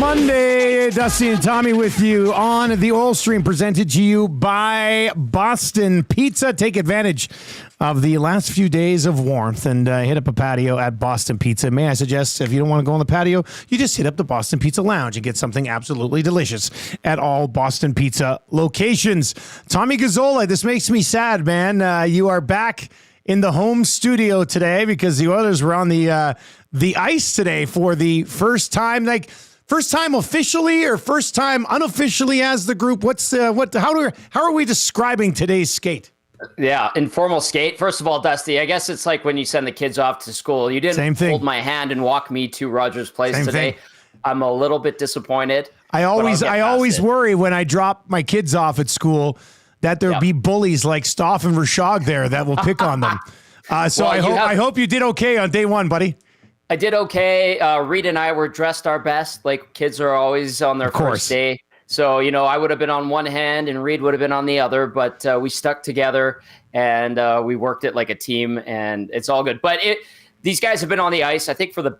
Monday. Dusty and Tommy with you on the Oil Stream, presented to you by Boston Pizza. Take advantage of the last few days of warmth and hit up a patio at Boston Pizza. May I suggest, if you don't want to go on the patio, you just hit up the Boston Pizza Lounge and get something absolutely delicious at all Boston Pizza locations. Tommy Gazzola, this makes me sad, man. You are back in the home studio today because the Oilers were on the ice today for the first time. First time officially or first time unofficially as the group? How are we describing today's skate? Yeah, informal skate. First of all, Dusty, I guess it's like when you send the kids off to school. You didn't hold my hand and walk me to Rogers Place today. I'm a little bit disappointed. I always worry when I drop my kids off at school that there'll be bullies like Stoff and Rashog there that will pick on them. So I hope you did okay on day one, buddy. I did okay. Reed and I were dressed our best, like kids are always on their first day. So, I would have been on one hand and Reed would have been on the other, but we stuck together and we worked it like a team, and it's all good. But these guys have been on the ice, I think, for the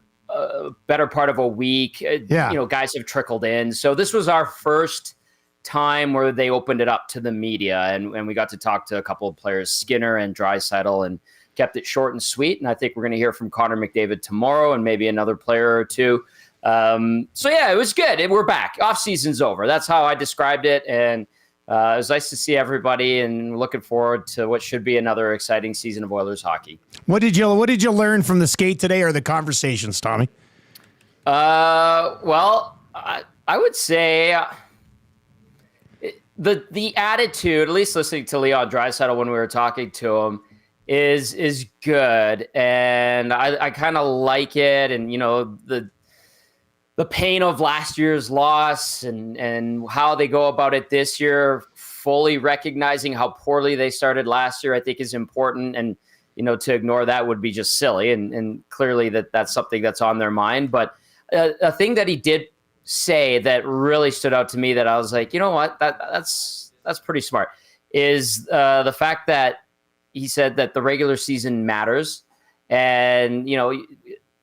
better part of a week. Guys have trickled in. So this was our first time where they opened it up to the media, and we got to talk to a couple of players, Skinner and Draisaitl, and kept it short and sweet. And I think we're going to hear from Connor McDavid tomorrow and maybe another player or two. It was good. We're back. Off season's over. That's how I described it. And it was nice to see everybody, and looking forward to what should be another exciting season of Oilers hockey. What did you learn from the skate today or the conversations, Tommy? I would say the attitude, at least listening to Leon Draisaitl when we were talking to him, is good, and I kind of like it. And the pain of last year's loss and how they go about it this year, fully recognizing how poorly they started last year, I think is important. And to ignore that would be just silly. And clearly that's something that's on their mind. But a thing that he did say that really stood out to me, that I was like, you know what, that's pretty smart, is the fact that he said that the regular season matters. And,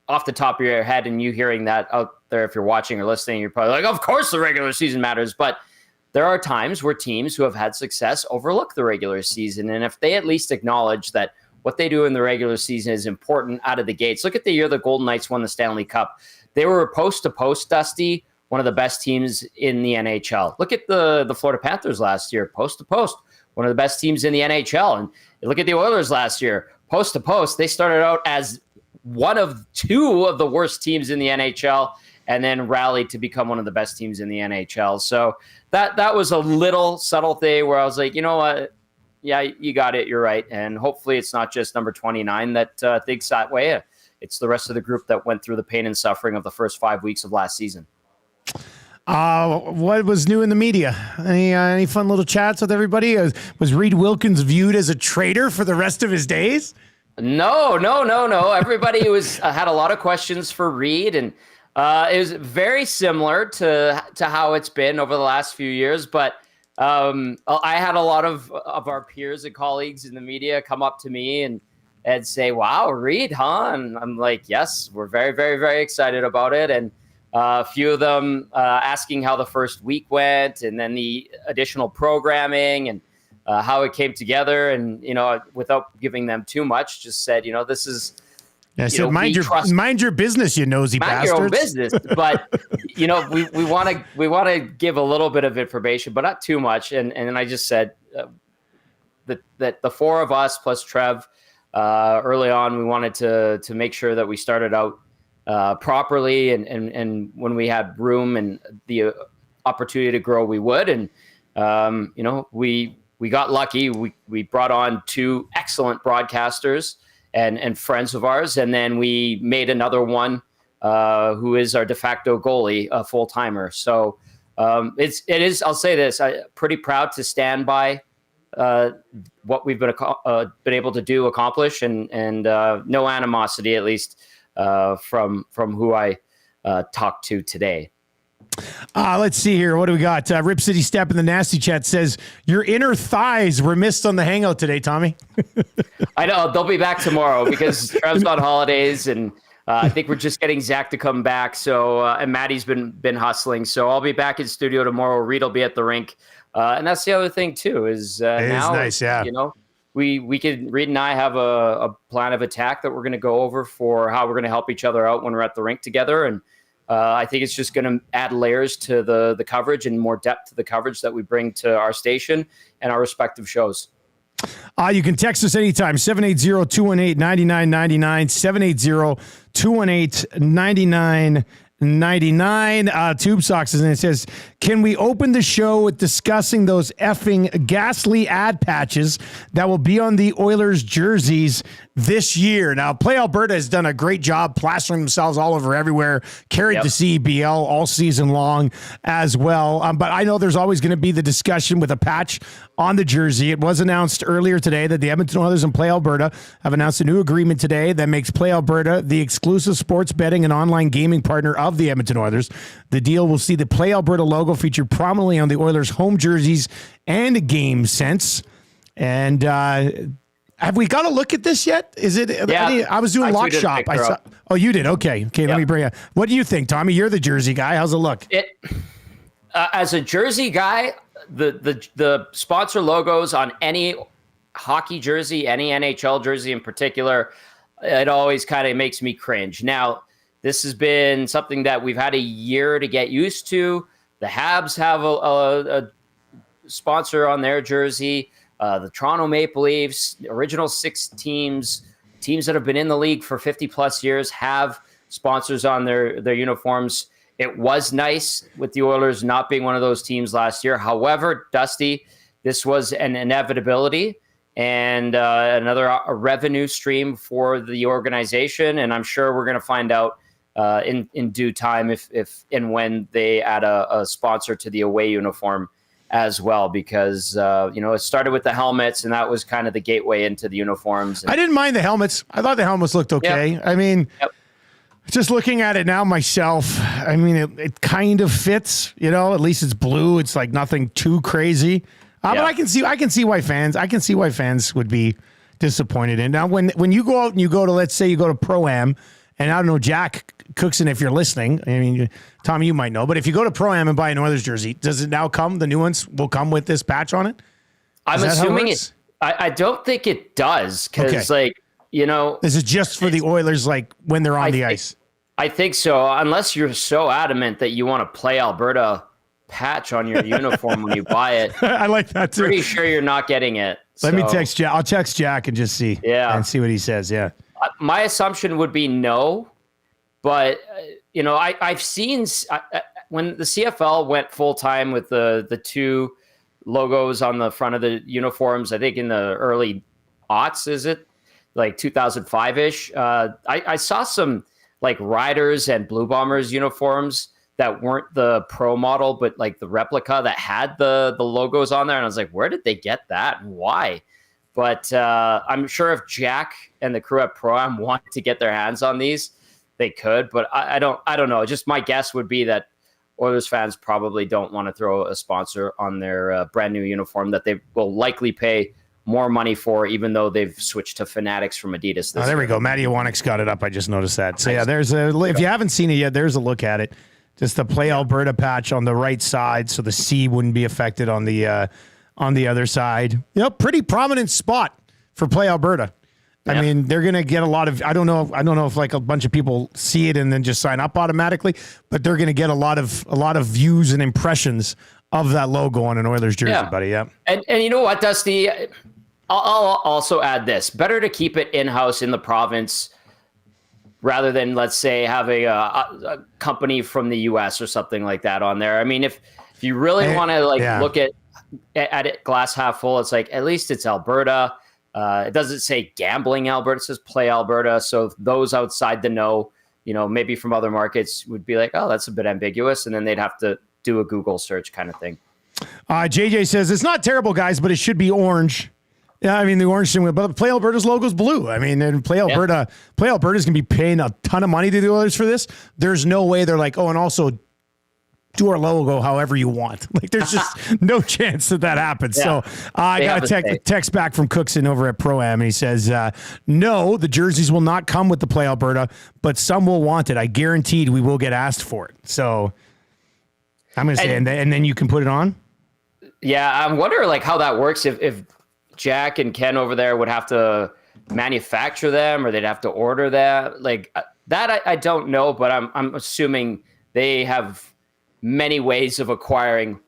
off the top of your head, and you hearing that out there, if you're watching or listening, you're probably like, of course the regular season matters. But there are times where teams who have had success overlook the regular season. And if they at least acknowledge that what they do in the regular season is important out of the gates. Look at the year the Golden Knights won the Stanley Cup. They were post to post, Dusty, one of the best teams in the NHL. Look at the Florida Panthers last year, post to post, one of the best teams in the NHL. And look at the Oilers last year, post to post. They started out as one of two of the worst teams in the NHL, and then rallied to become one of the best teams in the NHL. So that was a little subtle thing where I was like, you know what? Yeah, you got it. You're right. And hopefully it's not just number 29 that thinks that way. It's the rest of the group that went through the pain and suffering of the first 5 weeks of last season. What was new in the media? Any fun little chats with everybody? Was Reed Wilkins viewed as a traitor for the rest of his days? No. Everybody had a lot of questions for Reed, and it was very similar to how it's been over the last few years. But I had a lot of our peers and colleagues in the media come up to me and say, "Wow, Reed, huh?" And I'm like, "Yes, we're very, very, very excited about it." And a few of them asking how the first week went, and then the additional programming and how it came together. And, without giving them too much, just said, this is, mind your business, you nosy bastards. Mind your own business. But, we want to give a little bit of information, but not too much. And I just said that the four of us plus Trev, early on, we wanted to make sure that we started out properly, and when we had room and the opportunity to grow, we would. And, we got lucky. We brought on two excellent broadcasters and friends of ours. And then we made another one who is our de facto goalie, a full timer. So it is, I'll say this, I'm pretty proud to stand by what we've been able to accomplish, and no animosity, at least from who I talked to today. Let's see here. What do we got? Rip City Step in the Nasty Chat says, your inner thighs were missed on the hangout today, Tommy. I know. They'll be back tomorrow because Trev's on holidays, and I think we're just getting Zach to come back. So, and Maddie's been hustling. So I'll be back in studio tomorrow. Reed will be at the rink. And that's the other thing too, is now, nice, yeah. We could, Reed and I have a plan of attack that we're going to go over for how we're going to help each other out when we're at the rink together. And I think it's just going to add layers to the coverage and more depth to the coverage that we bring to our station and our respective shows. You can text us anytime, 780-218-9999, 780-218-9999. Tube Socks, and it says, can we open the show with discussing those effing ghastly ad patches that will be on the Oilers jerseys this year? Now, Play Alberta has done a great job plastering themselves all over everywhere, carried the CBL all season long as well. But I know there's always going to be the discussion with a patch on the jersey. It was announced earlier today that the Edmonton Oilers and Play Alberta have announced a new agreement today that makes Play Alberta the exclusive sports betting and online gaming partner of the Edmonton Oilers. The deal will see the Play Alberta logo featured prominently on the Oilers' home jerseys and game sense. And have we got to look at this yet? Is it? Yeah, I was doing Lock Shop. I saw. Oh, you did. Okay. Let me bring it. What do you think, Tommy? You're the jersey guy. How's it look? As a jersey guy, the sponsor logos on any hockey jersey, any NHL jersey in particular, it always kind of makes me cringe. Now, this has been something that we've had a year to get used to. The Habs have a sponsor on their jersey. The Toronto Maple Leafs, original 6 teams that have been in the league for 50 plus years have sponsors on their uniforms. It was nice with the Oilers not being one of those teams last year. However, Dusty, this was an inevitability and another revenue stream for the organization. And I'm sure we're going to find out in due time if and when they add a sponsor to the away uniform as well, because it started with the helmets, and that was kind of the gateway into the uniforms. I didn't mind the helmets. I thought the helmets looked okay. Yep. I mean, just looking at it now myself, I mean, it kind of fits. At least it's blue. It's like nothing too crazy. But I can see why fans would be disappointed. And now when you go out and you go to, let's say you go to Pro-Am, and I don't know, Jack Cookson, if you're listening, I mean, Tommy, you might know, but if you go to Pro-Am and buy an Oilers jersey, does it now come, the new ones will come with this patch on it? I'm assuming it. I don't think it does, because this is just for the Oilers, like when they're on the ice. I think so, unless you're so adamant that you want to Play Alberta patch on your uniform when you buy it. I like that too. Pretty sure you're not getting it. Let me text Jack. I'll text Jack and just see. Yeah. And see what he says. Yeah. My assumption would be no, but I've seen when the CFL went full time with the 2 logos on the front of the uniforms. I think in the early aughts, is it like 2005-ish? I saw some like Riders and Blue Bombers uniforms that weren't the pro model, but like the replica that had the logos on there, and I was like, where did they get that and why? But I'm sure if Jack and the crew at Pro-Am wanted to get their hands on these, they could. But I don't know. Just my guess would be that Oilers fans probably don't want to throw a sponsor on their brand new uniform that they will likely pay more money for, even though they've switched to Fanatics from Adidas. There we go. Matty Iwanik's got it up. I just noticed that. So if you haven't seen it yet, there's a look at it. Just the Play Alberta patch on the right side, so the C wouldn't be affected on the other side. Pretty prominent spot for Play Alberta. I mean, they're going to get a lot of, I don't know if like a bunch of people see it and then just sign up automatically, but they're going to get a lot of views and impressions of that logo on an Oilers jersey, buddy. Yeah. And you know what, Dusty? I'll also add this. Better to keep it in-house in the province rather than, let's say, have a company from the U.S. or something like that on there. I mean, if you really want to look at it glass half full, it's like, at least it's Alberta. It doesn't say Gambling Alberta, it says Play Alberta. So those outside the know, maybe from other markets would be like, oh, that's a bit ambiguous. And then they'd have to do a Google search kind of thing. JJ says, it's not terrible, guys, but it should be orange. Yeah, I mean, the orange thing, but Play Alberta's logo is blue. I mean, and Play Alberta's going to be paying a ton of money to the Oilers for this. There's no way they're like, oh, and also do our logo however you want. Like, there's just no chance that happens. Yeah. So I got a text back from Cookson over at Pro-Am, and he says, no, the jerseys will not come with the Play Alberta, but some will want it. I guaranteed we will get asked for it. So I'm going to say, and then you can put it on? Yeah, I'm wondering like how that works, if Jack and Ken over there would have to manufacture them or they'd have to order that. Like that I don't know, but I'm assuming they have many ways of acquiring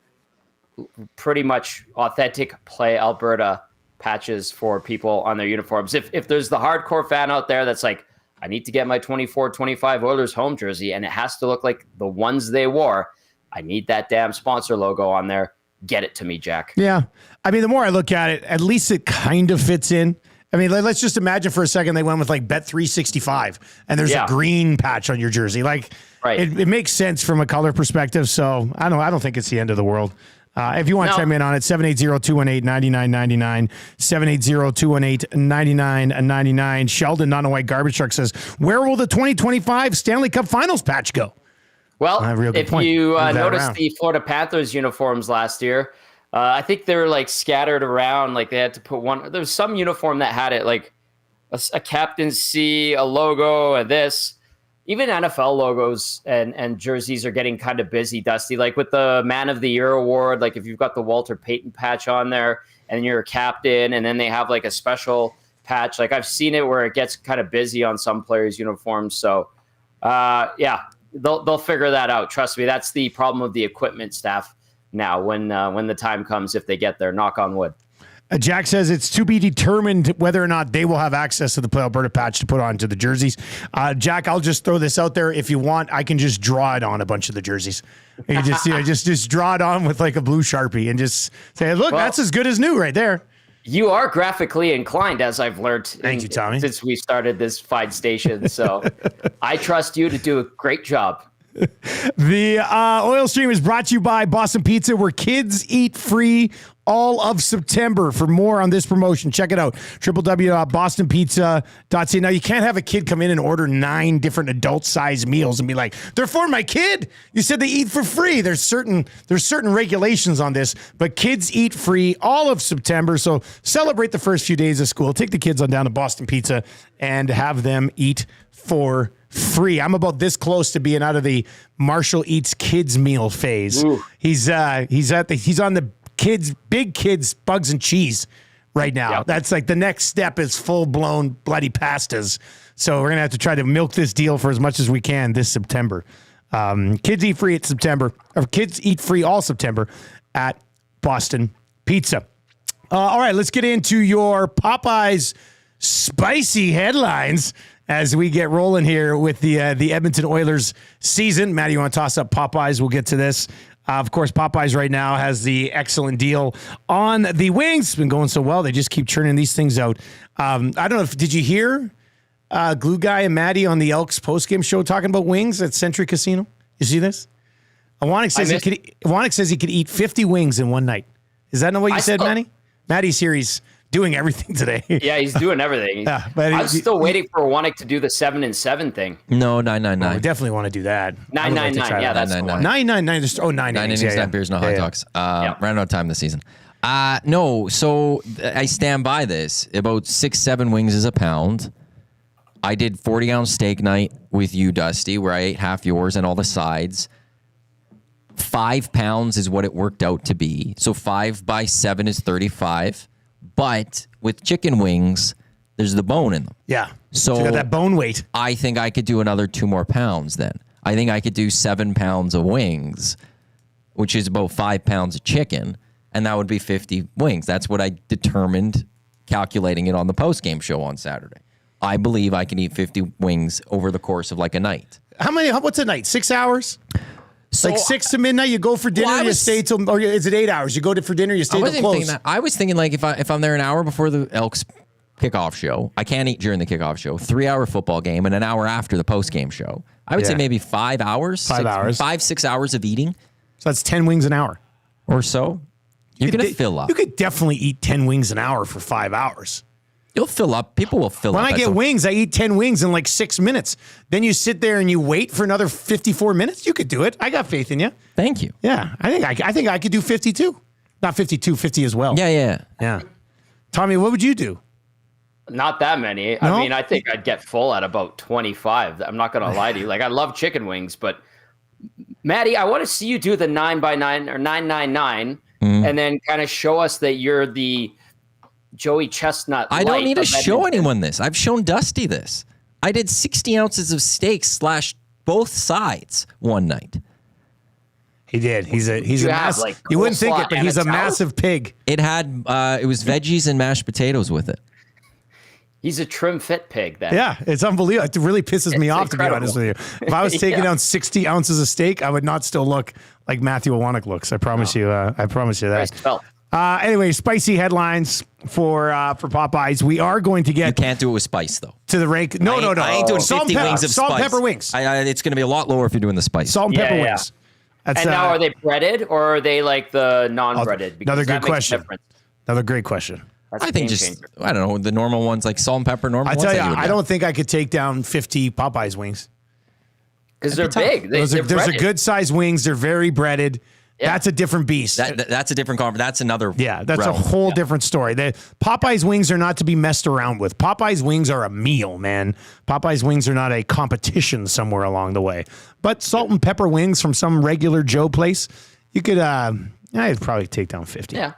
pretty much authentic Play Alberta patches for people on their uniforms. If there's the hardcore fan out there that's like, I need to get my 24-25 Oilers home jersey and it has to look like the ones they wore, I need that damn sponsor logo on there. Get it to me, Jack. Yeah. I mean, the more I look at it, at least it kind of fits in. I mean, let's just imagine for a second they went with like Bet365 and there's a green patch on your jersey. Like, it makes sense from a color perspective. So I don't think it's the end of the world. If you want to chime in on it, 780-218-9999, 780-218-9999. Sheldon, not a white garbage truck, says, where will the 2025 Stanley Cup Finals patch go? Well, if you noticed the Florida Panthers uniforms last year, I think they were like scattered around. Like they had to put one. There was some uniform that had it like a captaincy, a logo, and this. Even NFL logos and jerseys are getting kind of busy, Dusty. Like with the Man of the Year award, like if you've got the Walter Payton patch on there and you're a captain, and then they have like a special patch. Like I've seen it where it gets kind of busy on some players' uniforms. So, they'll figure that out. Trust me, that's the problem of the equipment staff now. When the time comes, if they get there, knock on wood. Jack says it's to be determined whether or not they will have access to the Play Alberta patch to put onto the jerseys. Jack, I'll just throw this out there. If you want, I can just draw it on a bunch of the jerseys. You just draw it on with like a blue Sharpie and just say, look, that's as good as new right there. You are graphically inclined, as I've learned. Thank you, Tommy. Since we started this fine station. So I trust you to do a great job. The Oil Stream is brought to you by Boston Pizza, where kids eat free all of September. For more on this promotion, check it out, www.bostonpizza.ca. Now, you can't have a kid come in and order 9 different adult-sized meals and be like, they're for my kid. You said they eat for free. There's certain regulations on this, but kids eat free all of September. So celebrate the first few days of school. Take the kids on down to Boston Pizza and have them eat for free. I'm about this close to being out of the Marshall Eats Kids meal phase. Ooh. He's on the big kids bugs and cheese right now. Yep. That's like the next step is full blown bloody pastas. So we're gonna have to try to milk this deal for as much as we can this September. Kids eat free kids eat free all September at Boston Pizza. All right, let's get into your Popeyes spicy headlines as we get rolling here with the Edmonton Oilers season. Maddie, you want to toss up Popeyes? We'll get to this. Of course, Popeyes right now has the excellent deal on the wings. It's been going so well. They just keep churning these things out. I don't know did you hear Glue Guy and Maddie on the Elks postgame show talking about wings at Century Casino? You see this? Iwanek says he could eat 50 wings in one night. Is that not what you said, Maddie? Maddie's here. He's doing everything today. Yeah, he's doing everything. But I'm still waiting for Iwanek to do the 7-7 thing. No, 999. We definitely want to do that. 999. Yeah, that's 999. Just 9 innings, 9 beers, no hot dogs. Ran out of time this season. No, so I stand by this. About 6-7 wings is a pound. I did 40-ounce steak night with you, Dusty, where I ate half yours and all the sides. 5 pounds is what it worked out to be. So 5 by 7 is 35. But with chicken wings, there's the bone in them. Yeah. So you got that bone weight. I think I could do another 2 more pounds then. I think I could do 7 pounds of wings, which is about 5 pounds of chicken, and that would be 50 wings. That's what I determined calculating it on the postgame show on Saturday. I believe I can eat 50 wings over the course of like a night. What's a night? 6 hours? So, like 6 to midnight, you go for dinner, you stay till, or is it 8 hours? You go for dinner, you stay till close. I was thinking like if I'm there an hour before the Elks kickoff show, I can't eat during the kickoff show, 3-hour football game, and an hour after the post-game show. I would say maybe 5 hours. 5 hours. 5-6 hours of eating. So that's 10 wings an hour. Or so. You're going to fill up. You could definitely eat 10 wings an hour for 5 hours. You'll fill up. People will fill up. When I get wings, I eat 10 wings in like 6 minutes. Then you sit there and you wait for another 54 minutes. You could do it. I got faith in you. Thank you. Yeah, I think I could do 52. Not 52, 50 as well. Yeah. Tommy, what would you do? Not that many. No? I mean, I think I'd get full at about 25. I'm not going to lie to you. Like, I love chicken wings, but Maddie, I want to see you do the 9x9 or 999 and then kind of show us that you're the Joey Chestnut. I don't need to show anyone this. I've shown Dusty this. I did 60 ounces of steak / both sides one night. He did. He's a massive. Like, you wouldn't think it, but and he's a salad? massive pig. It had it was veggies and mashed potatoes with it. He's a trim fit pig. Then. Yeah, it's unbelievable. It really pisses me off, incredible. to be honest with you. If I was taking down 60 ounces of steak, I would not still look like Matthew Iwanek looks. I promise you. I promise you that. Anyway, spicy headlines for Popeyes. We are going to get. You can't do it with spice though. To the rank. No. I ain't doing 50 wings of salt spice. and pepper wings. It's going to be a lot lower if you're doing the spice. Salt and pepper wings. That's, and now are they breaded or are they like the non-breaded? Another good question. Another great question. That's I think I don't know, the normal ones like salt and pepper normal ones. I tell you, I don't think I could take down 50 Popeyes wings. Because they're big. Those are good sized wings. They're very breaded. Yeah. That's a different beast. That's a different conversation. That's another. Yeah, that's realm. a whole different story. The Popeyes wings are not to be messed around with. Popeyes wings are a meal, man. Popeyes wings are not a competition somewhere along the way. But salt and pepper wings from some regular Joe place, you could. I'd probably take down 50. Yeah.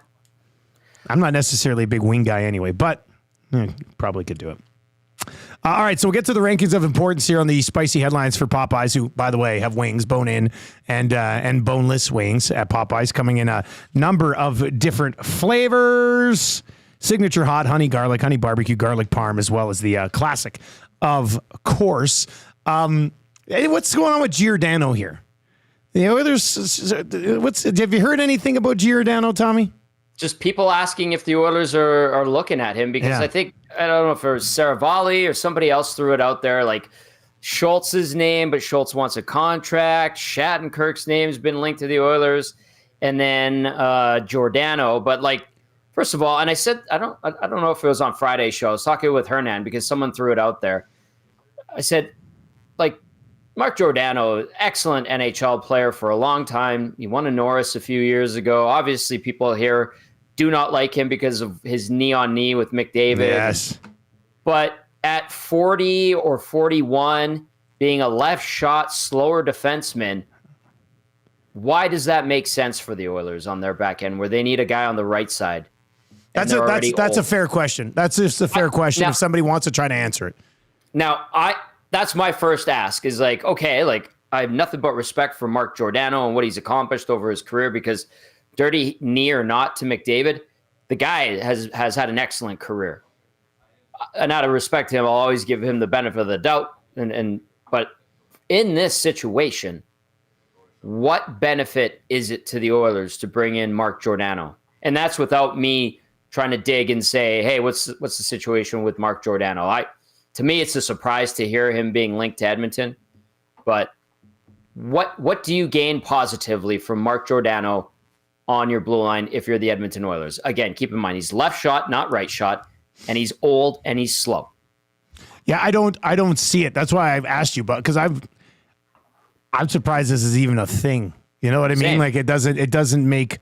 I'm not necessarily a big wing guy anyway, but probably could do it. All right, so we'll get to the rankings of importance here on the spicy headlines for Popeyes, who, by the way, have wings, bone-in and boneless wings at Popeyes, coming in a number of different flavors. Signature hot, honey garlic, honey barbecue, garlic parm, as well as the classic, of course. What's going on with Giordano here? You know, have you heard anything about Giordano, Tommy? Just people asking if the Oilers are looking at him because I think, I don't know if it was Saravalli or somebody else threw it out there, like Schultz's name, but Schultz wants a contract. Shattenkirk's name has been linked to the Oilers, and then Giordano. But like, first of all, and I said, I don't know if it was on Friday's show. I was talking with Hernan because someone threw it out there. I said, like, Mark Giordano, excellent NHL player for a long time. He won a Norris a few years ago. Obviously, people here do not like him because of his knee-on-knee with McDavid. Yes. But at 40 or 41, being a left shot, slower defenseman, why does that make sense for the Oilers on their back end where they need a guy on the right side? That's a fair question. That's just a fair question if somebody wants to try to answer it. Now, that's my first ask is like, okay, like I have nothing but respect for Mark Giordano and what he's accomplished over his career because dirty knee or not to McDavid, the guy has had an excellent career. And out of respect to him, I'll always give him the benefit of the doubt. But in this situation, what benefit is it to the Oilers to bring in Mark Giordano? And that's without me trying to dig and say, hey, what's the situation with Mark Giordano? To me, it's a surprise to hear him being linked to Edmonton. But what do you gain positively from Mark Giordano on your blue line if you're the Edmonton Oilers? Again, keep in mind, he's left shot, not right shot, and he's old and he's slow. Yeah, I don't see it. That's why I've asked you, but because I'm surprised this is even a thing. You know what I mean? Like it doesn't make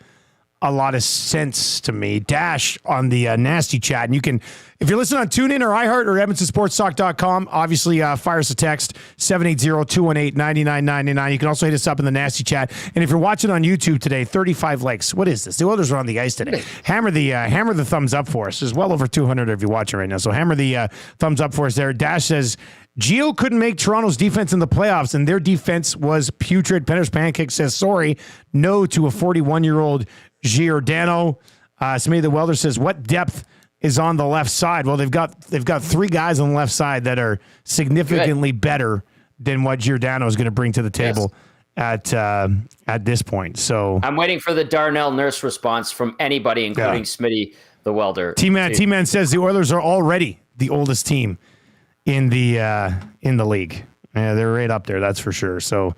a lot of sense to me. Dash on the nasty chat. And you can, if you're listening on TuneIn or iHeart or EdmontonSportsTalk.com, obviously fire us a text, 780-218-9999. You can also hit us up in the nasty chat. And if you're watching on YouTube today, 35 likes. What is this? The Oilers are on the ice today. Hammer the thumbs up for us. There's well over 200 of you watching right now. So hammer the thumbs up for us there. Dash says, Gio couldn't make Toronto's defense in the playoffs, and their defense was putrid. Penner's Pancake says, sorry, no to a 41-year-old Giordano. Smitty the Welder says, what depth is on the left side? Well, they've got three guys on the left side that are significantly better than what Giordano is going to bring to the table at this point. So I'm waiting for the Darnell Nurse response from anybody, including Smitty the Welder. T-Man says the Oilers are already the oldest team in the league. Yeah, they're right up there, that's for sure. So,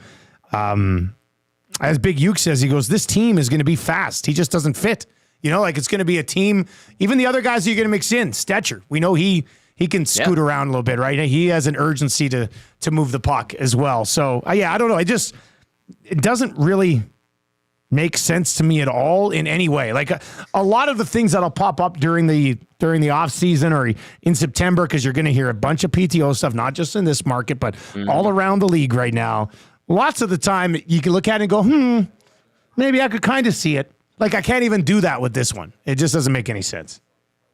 as Big Uke says, he goes, this team is going to be fast. He just doesn't fit Like it's going to be a team. Even the other guys you're going to mix in, Stetcher. We know he can scoot around a little bit, right? He has an urgency to move the puck as well. So, I don't know. It doesn't really make sense to me at all in any way. Like a lot of the things that'll pop up during the off season or in September, because you're going to hear a bunch of PTO stuff, not just in this market, but all around the league right now. Lots of the time you can look at it and go, maybe I could kind of see it. Like I can't even do that with this one. It just doesn't make any sense.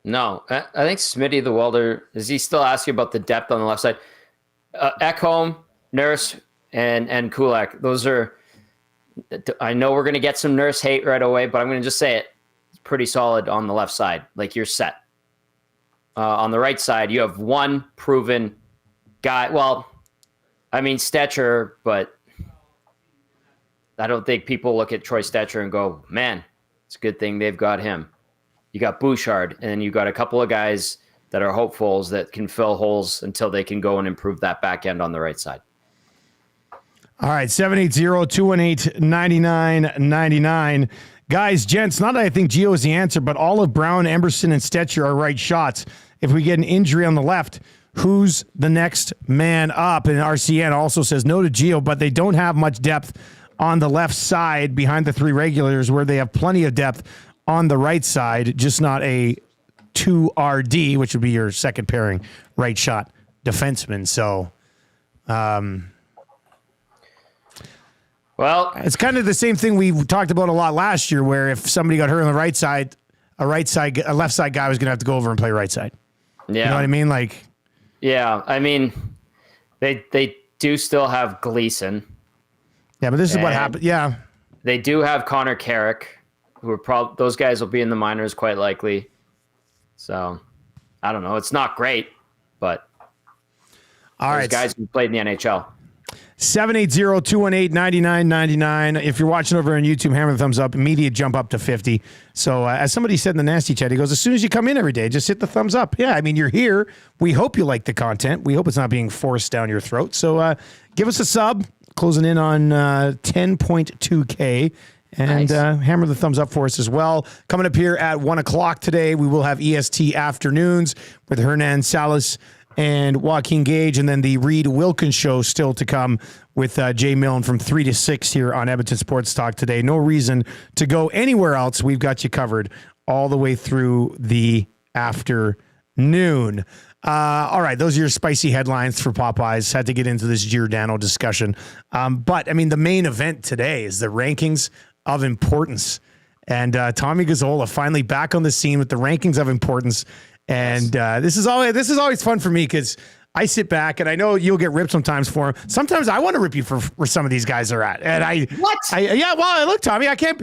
No, I think Smitty the welder, is he still asking about the depth on the left side? Ekholm, Nurse, and Kulak. Those are, I know we're going to get some Nurse hate right away, but I'm going to just say it. It's pretty solid on the left side. Like you're set. On the right side, you have one proven guy. Well, I mean, Stetcher, but I don't think people look at Troy Stetcher and go, man, it's a good thing they've got him. You got Bouchard, and then you got a couple of guys that are hopefuls that can fill holes until they can go and improve that back end on the right side. All right, 780-218-9999. Guys, gents, not that I think Gio is the answer, but Olive, Brown, Emberson, and Stetcher are right shots. If we get an injury on the left, who's the next man up? And RCN also says no to Gio, but they don't have much depth on the left side behind the three regulars, where they have plenty of depth on the right side, just not a 2RD, which would be your second pairing right shot defenseman. So, well, it's kind of the same thing we talked about a lot last year, where if somebody got hurt on the right side, a left side guy was going to have to go over and play right side. Yeah. You know what I mean? Like, yeah, I mean, they do still have Gleason. Yeah, but this is what happened. Yeah. They do have Connor Carrick, who are those guys will be in the minors quite likely. So, I don't know. It's not great, but all right, guys who played in the NHL. 780-218-9999. If you're watching over on YouTube, hammer the thumbs up. Immediate jump up to 50. So as somebody said in the Nasty Chat, he goes, as soon as you come in every day, just hit the thumbs up. Yeah, I mean, you're here. We hope you like the content. We hope it's not being forced down your throat. So give us a sub. Closing in on 10.2K. And nice. Hammer the thumbs up for us as well. Coming up here at 1 o'clock today, we will have EST Afternoons with Hernan Salas and Joaquin Gage, and then the Reed Wilkins Show still to come with Jay Milne from 3 to 6 here on Edmonton Sports Talk today. No reason to go anywhere else. We've got you covered all the way through the afternoon. All right, those are your spicy headlines for Popeyes. Had to get into this Giordano discussion. But, I mean, the main event today is the rankings of importance. And Tommy Gazzola finally back on the scene with the rankings of importance. And this is always fun for me because I sit back and I know you'll get ripped sometimes for them. Sometimes I want to rip you for where some of these guys are at. And look, Tommy, I can't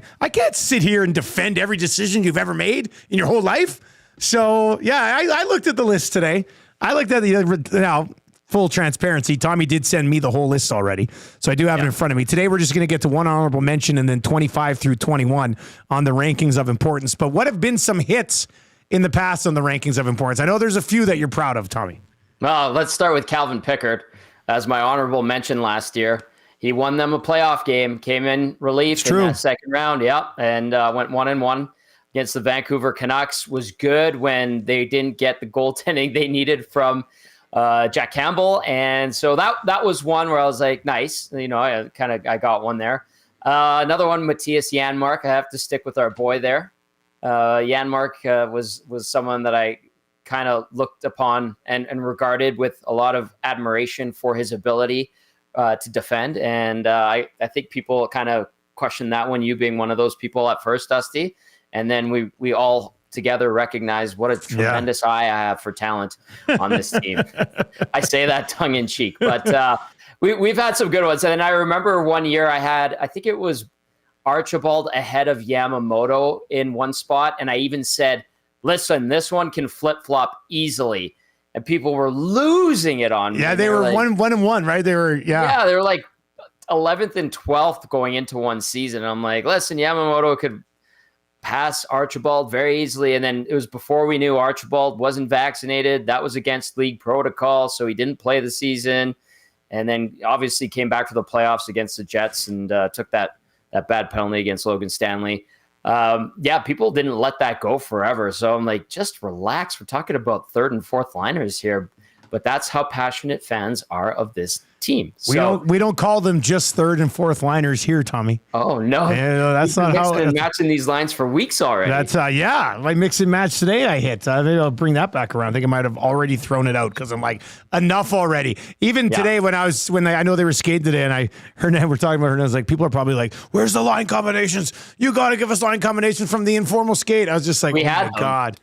sit here and defend every decision you've ever made in your whole life. So yeah, I looked at the list today. I looked at now full transparency. Tommy did send me the whole list already, so I do have it in front of me. Today we're just going to get to one honorable mention and then 25 through 21 on the rankings of importance. But what have been some hits in the past on the rankings of importance? I know there's a few that you're proud of, Tommy. Well, let's start with Calvin Pickard as my honorable mention last year. He won them a playoff game, came in relief in that second round, and went 1-1 against the Vancouver Canucks. Was good when they didn't get the goaltending they needed from Jack Campbell, and so that was one where I was like, nice, I got one there. Another one, Matthias Janmark. I have to stick with our boy there. Janmark was someone that I kind of looked upon and regarded with a lot of admiration for his ability to defend, and I think people kind of questioned that one, you being one of those people at first, Dusty, and then we all together recognize what a tremendous eye I have for talent on this team. I say that tongue in cheek, but we've had some good ones. And I remember one year I think it was Archibald ahead of Yamamoto in one spot. And I even said, listen, this one can flip-flop easily. And people were losing it on me. Yeah, they were like, 1-1, right? They were, Yeah, they were like 11th and 12th going into one season. And I'm like, listen, Yamamoto could pass Archibald very easily. And then it was before we knew Archibald wasn't vaccinated. That was against league protocol, so he didn't play the season. And then obviously came back for the playoffs against the Jets and took that bad penalty against Logan Stanley. people didn't let that go forever. So I'm like, just relax. We're talking about third and fourth liners here, but that's how passionate fans are of this team. We don't call them just third and fourth liners here, Tommy. Oh no, that's not how. Been matching these lines for weeks already. That's like mix and match today. I hit. Maybe I'll bring that back around. I think I might have already thrown it out because I'm like, enough already. Even today when I know they were skating today, and I heard we're talking about her, and I was like, people are probably like, where's the line combinations? You got to give us line combinations from the informal skate. I was just like, my God.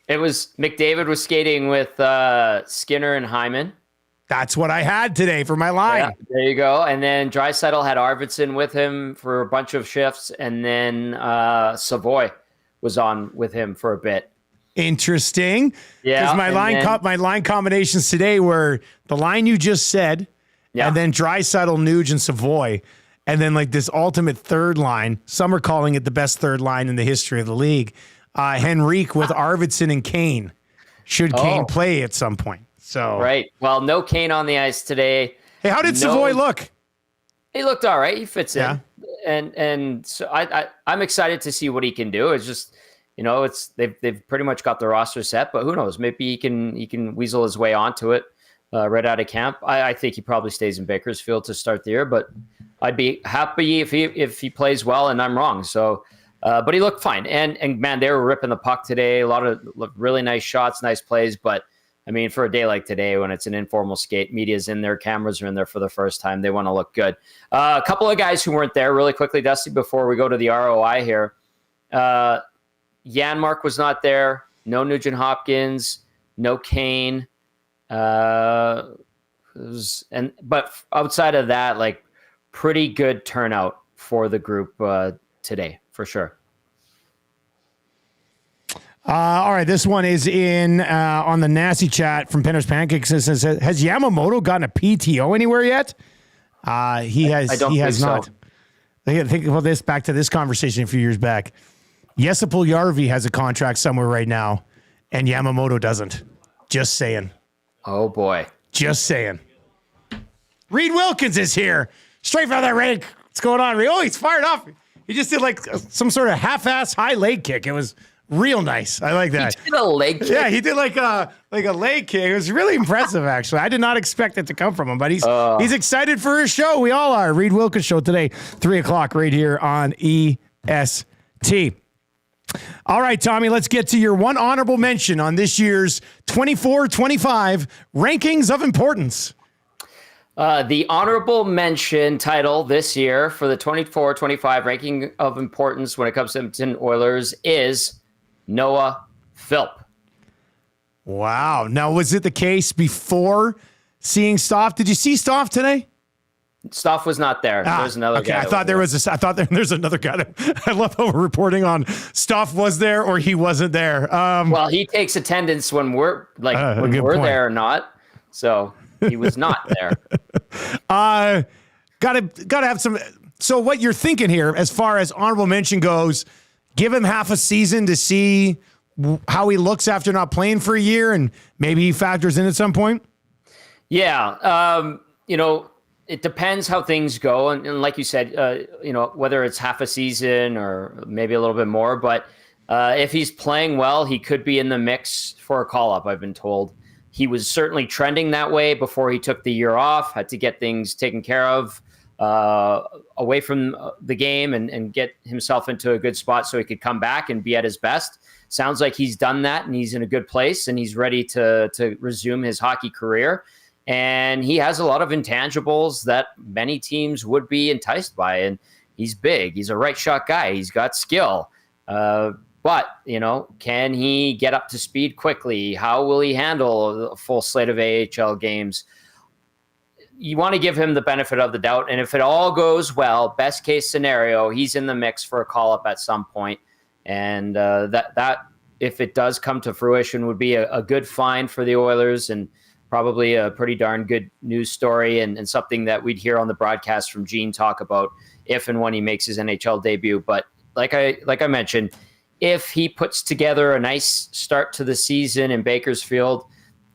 It was McDavid was skating with Skinner and Hyman. That's what I had today for my line. Yeah, there you go. And then Draisaitl had Arvidsson with him for a bunch of shifts, and then Savoy was on with him for a bit. Interesting. Yeah. Because my line combinations today were the line you just said, and then Draisaitl, Nuge, and Savoy, and then like this ultimate third line. Some are calling it the best third line in the history of the league. Henrique with Arvidsson and Kane. Should Kane play at some point? So right. Well, no Kane on the ice today. Hey, how did Savoy look? He looked all right. He fits in, and so I'm excited to see what he can do. It's just they've pretty much got the roster set, but who knows? Maybe he can weasel his way onto it right out of camp. I think he probably stays in Bakersfield to start the year, but I'd be happy if he plays well, and I'm wrong. So. But he looked fine, and man, they were ripping the puck today. A lot of really nice shots, nice plays, but. I mean, for a day like today, when it's an informal skate, media's in there, cameras are in there for the first time. They want to look good. A couple of guys who weren't there really quickly, Dusty, before we go to the ROI here. Janmark was not there. No Nugent Hopkins. No Kane. But outside of that, like pretty good turnout for the group today, for sure. All right, this one is in on the nasty chat from Penner's Pancakes. It says, has Yamamoto gotten a PTO anywhere yet? He has. I don't he has think not. so. Think about this. Back to this conversation a few years back. Jesse Puljujarvi has a contract somewhere right now, and Yamamoto doesn't. Just saying. Oh boy. Just saying. Reed Wilkins is here, straight from the rink. What's going on, Reed? Oh, he's fired up. He just did like some sort of half-ass high leg kick. It was real nice. I like that. He did a leg kick. Yeah, he did like a leg kick. It was really impressive, actually. I did not expect it to come from him, but he's excited for his show. We all are. Reed Wilkins Show today, 3:00 right here on EST. All right, Tommy, let's get to your one honorable mention on this year's 24-25 rankings of importance. The honorable mention title this year for the 24-25 ranking of importance when it comes to Edmonton Oilers is Noah Philp. Wow. Now, was it the case before seeing Stoff? Did you see Stoff today? Stoff was not there. There's another guy. I thought there's another guy. I love how we're reporting on Stoff was there or he wasn't there. Well, he takes attendance when we're there or not. So he was not there. Gotta have some. So what you're thinking here, as far as honorable mention goes, give him half a season to see how he looks after not playing for a year, and maybe he factors in at some point. Yeah. It depends how things go. And like you said, whether it's half a season or maybe a little bit more, but if he's playing well, he could be in the mix for a call-up, I've been told. He was certainly trending that way before he took the year off, had to get things taken care of away from the game and get himself into a good spot so he could come back and be at his best. Sounds like he's done that and he's in a good place and he's ready to resume his hockey career. And he has a lot of intangibles that many teams would be enticed by. And he's big. He's a right shot guy. He's got skill. But, can he get up to speed quickly? How will he handle a full slate of AHL games? You want to give him the benefit of the doubt. And if it all goes well, best case scenario, he's in the mix for a call-up at some point. And that, if it does come to fruition, would be a good find for the Oilers and probably a pretty darn good news story and something that we'd hear on the broadcast from Gene talk about if and when he makes his NHL debut. But like I mentioned, if he puts together a nice start to the season in Bakersfield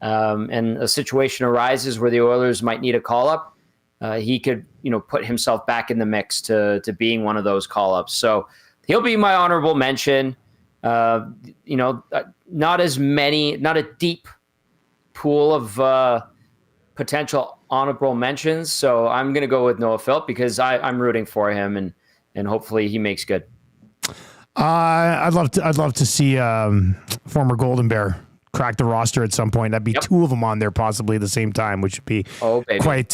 and a situation arises where the Oilers might need a call-up, he could put himself back in the mix to being one of those call-ups. So he'll be my honorable mention. Not a deep pool of potential honorable mentions. So I'm going to go with Noah Philp because I'm rooting for him and hopefully he makes good. I'd love to see former Golden Bear crack the roster at some point. That'd be two of them on there possibly at the same time, which would be quite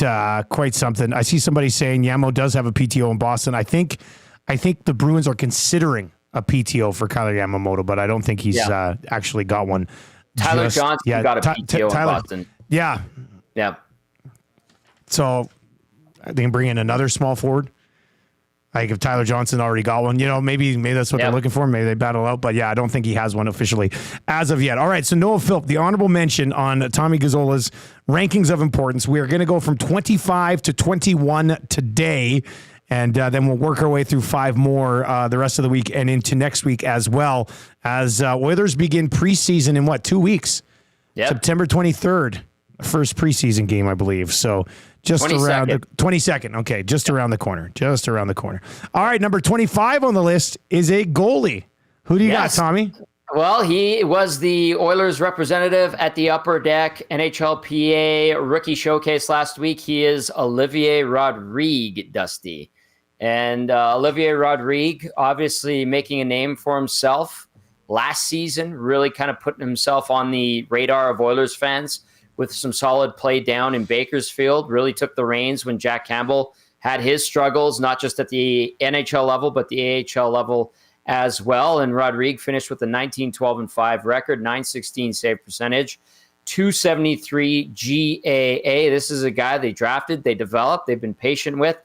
something. I see somebody saying Yamo does have a PTO in Boston. I think the Bruins are considering a PTO for Kailer Yamamoto, but I don't think he's actually got one. Tyler Johnson got a PTO in Boston. Yeah. Yeah. So they can bring in another small forward. Like if Tyler Johnson already got one, maybe that's what they're looking for. Maybe they battle out, but I don't think he has one officially as of yet. All right, so Noah Philp, the honorable mention on Tommy Gazzola's rankings of importance. We are going to go from 25 to 21 today, and then we'll work our way through 5 more the rest of the week and into next week as well as Oilers begin preseason in 2 weeks? Yep. September 23rd, first preseason game, I believe. So just 22nd. Around the 22nd. Okay, just around the corner. Just around the corner. All right, number 25 on the list is a goalie. Who do you got, Tommy? Well, he was the Oilers representative at the Upper Deck NHLPA Rookie Showcase last week. He is Olivier Rodrig, Dusty. And Olivier Rodrig, obviously making a name for himself last season, really kind of putting himself on the radar of Oilers fans with some solid play down in Bakersfield. Really took the reins when Jack Campbell had his struggles, not just at the NHL level, but the AHL level as well. And Rodrigue finished with a 19-12-5 record, .916 save percentage, .273 GAA. This is a guy they drafted, they developed, they've been patient with.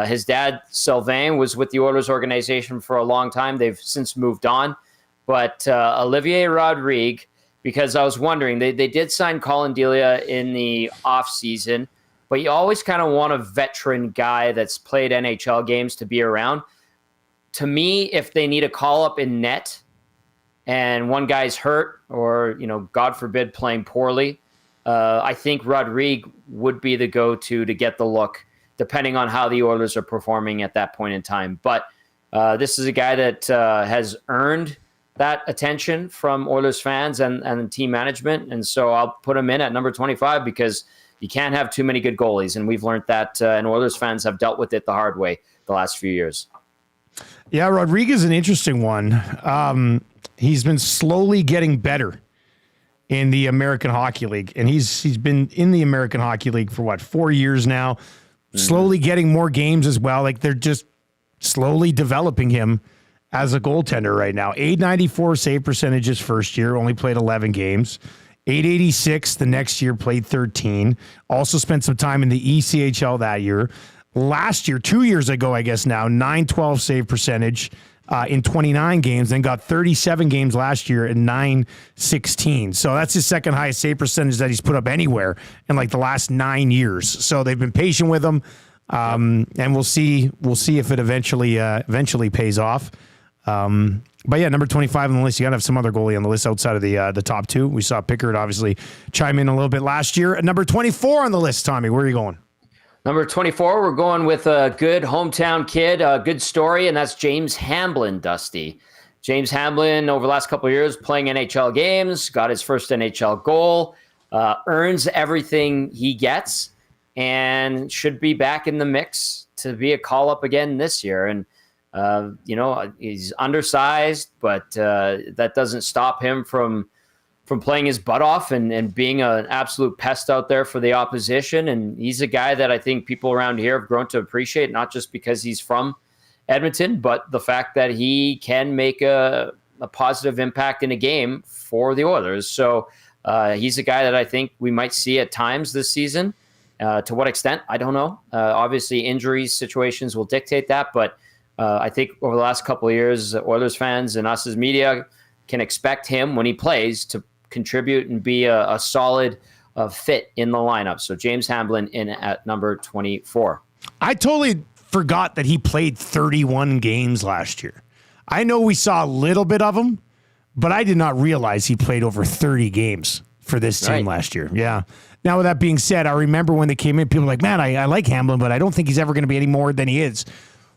His dad, Sylvain, was with the Oilers organization for a long time. They've since moved on. But Olivier Rodrigue, because I was wondering, they did sign Colin Delia in the offseason, but you always kind of want a veteran guy that's played NHL games to be around. To me, if they need a call-up in net and one guy's hurt or, God forbid, playing poorly, I think Rodrigue would be the go-to to get the look, depending on how the Oilers are performing at that point in time. But this is a guy that has earned that attention from Oilers fans and team management. And so I'll put him in at number 25 because you can't have too many good goalies. And we've learned that, and Oilers fans have dealt with it the hard way the last few years. Yeah, Rodriguez is an interesting one. He's been slowly getting better in the American Hockey League. And he's been in the American Hockey League for 4 years now, slowly getting more games as well. Like they're just slowly developing him as a goaltender right now. .894 save percentage his first year, only played 11 games. .886 the next year, played 13. Also spent some time in the ECHL that year. Last year, 2 years ago, I guess now, .912 save percentage in 29 games, then got 37 games last year in .916. So that's his second highest save percentage that he's put up anywhere in the last 9 years. So they've been patient with him, and we'll see if it eventually pays off. But yeah, number 25 on the list. You got to have some other goalie on the list outside of the top two. We saw Pickard obviously chime in a little bit last year. At number 24 on the list, Tommy, where are you going? Number 24, we're going with a good hometown kid, a good story, and that's James Hamblin, Dusty. James Hamblin, over the last couple of years, playing NHL games, got his first NHL goal, earns everything he gets, and should be back in the mix to be a call-up again this year. And he's undersized, but that doesn't stop him from playing his butt off and being an absolute pest out there for the opposition. And he's a guy that I think people around here have grown to appreciate, not just because he's from Edmonton, but the fact that he can make a positive impact in a game for the Oilers. So he's a guy that I think we might see at times this season. To what extent, I don't know. Obviously, injuries, situations will dictate that, but I think over the last couple of years, Oilers fans and us as media can expect him when he plays to contribute and be a solid fit in the lineup. So James Hamblin in at number 24. I totally forgot that he played 31 games last year. I know we saw a little bit of him, but I did not realize he played over 30 games for this team last year. Yeah. Now, with that being said, I remember when they came in, people were like, man, I like Hamblin, but I don't think he's ever going to be any more than he is.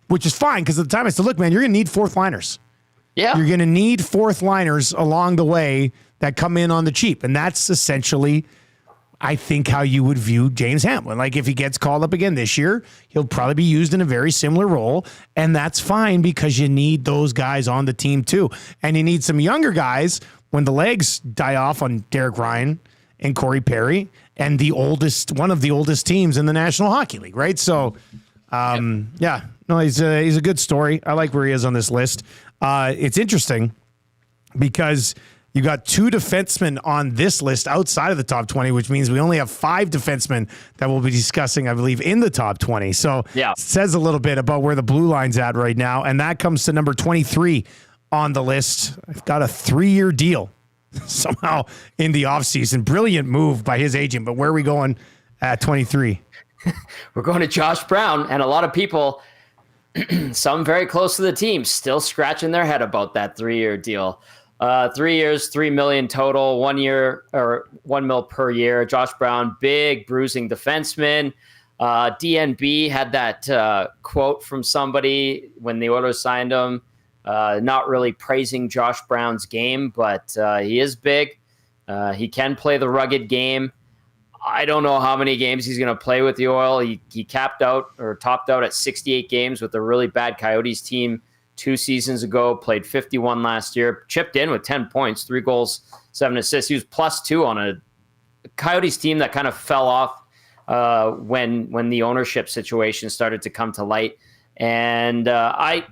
which is fine because at the time I said, look, man, you're going to need fourth liners. Yeah. You're going to need fourth liners along the way that come in on the cheap. And that's essentially, I think, how you would view James Hamblin. Like, if he gets called up again this year, he'll probably be used in a very similar role. And that's fine because you need those guys on the team too. And you need some younger guys when the legs die off on Derek Ryan and Corey Perry and one of the oldest teams in the National Hockey League, right? So, yeah, no, he's a good story. I like where he is on this list. It's interesting because you got 2 defensemen on this list outside of the top 20, which means we only have 5 defensemen that we'll be discussing, I believe, in the top 20. So it says a little bit about where the blue line's at right now. And that comes to number 23 on the list. I've got a 3-year deal somehow in the offseason. Brilliant move by his agent. But where are we going at 23? We're going to Josh Brown, and a lot of people, some very close to the team, still scratching their head about that 3-year deal. 3 years, $3 million total, 1 year or $1 million per year. Josh Brown, big bruising defenseman. DNB had that quote from somebody when the Oilers signed him, not really praising Josh Brown's game, but he is big. He can play the rugged game. I don't know how many games he's going to play with the Oil. He topped out at 68 games with a really bad Coyotes team 2 seasons ago, played 51 last year, chipped in with 10 points, 3 goals, 7 assists. He was +2 on a Coyotes team that kind of fell off when the ownership situation started to come to light. And I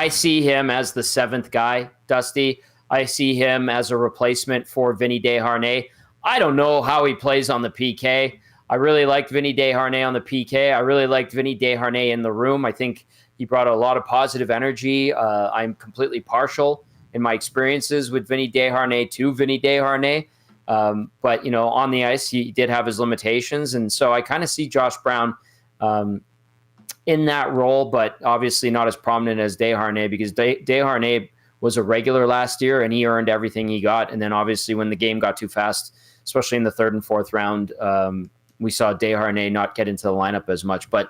see him as the 7th guy, Dusty. I see him as a replacement for Vinny Desharnais. I don't know how he plays on the PK. I really liked Vinny Desharnais on the PK. I really liked Vinny Desharnais in the room. I think he brought a lot of positive energy. I'm completely partial in my experiences with Vinny Desharnais to Vinny Desharnais. But, on the ice, he did have his limitations. And so I kind of see Josh Brown in that role, but obviously not as prominent as Desharnais because Desharnais was a regular last year and he earned everything he got. And then obviously when the game got too fast, especially in the 3rd and 4th round, we saw Desharnais not get into the lineup as much. But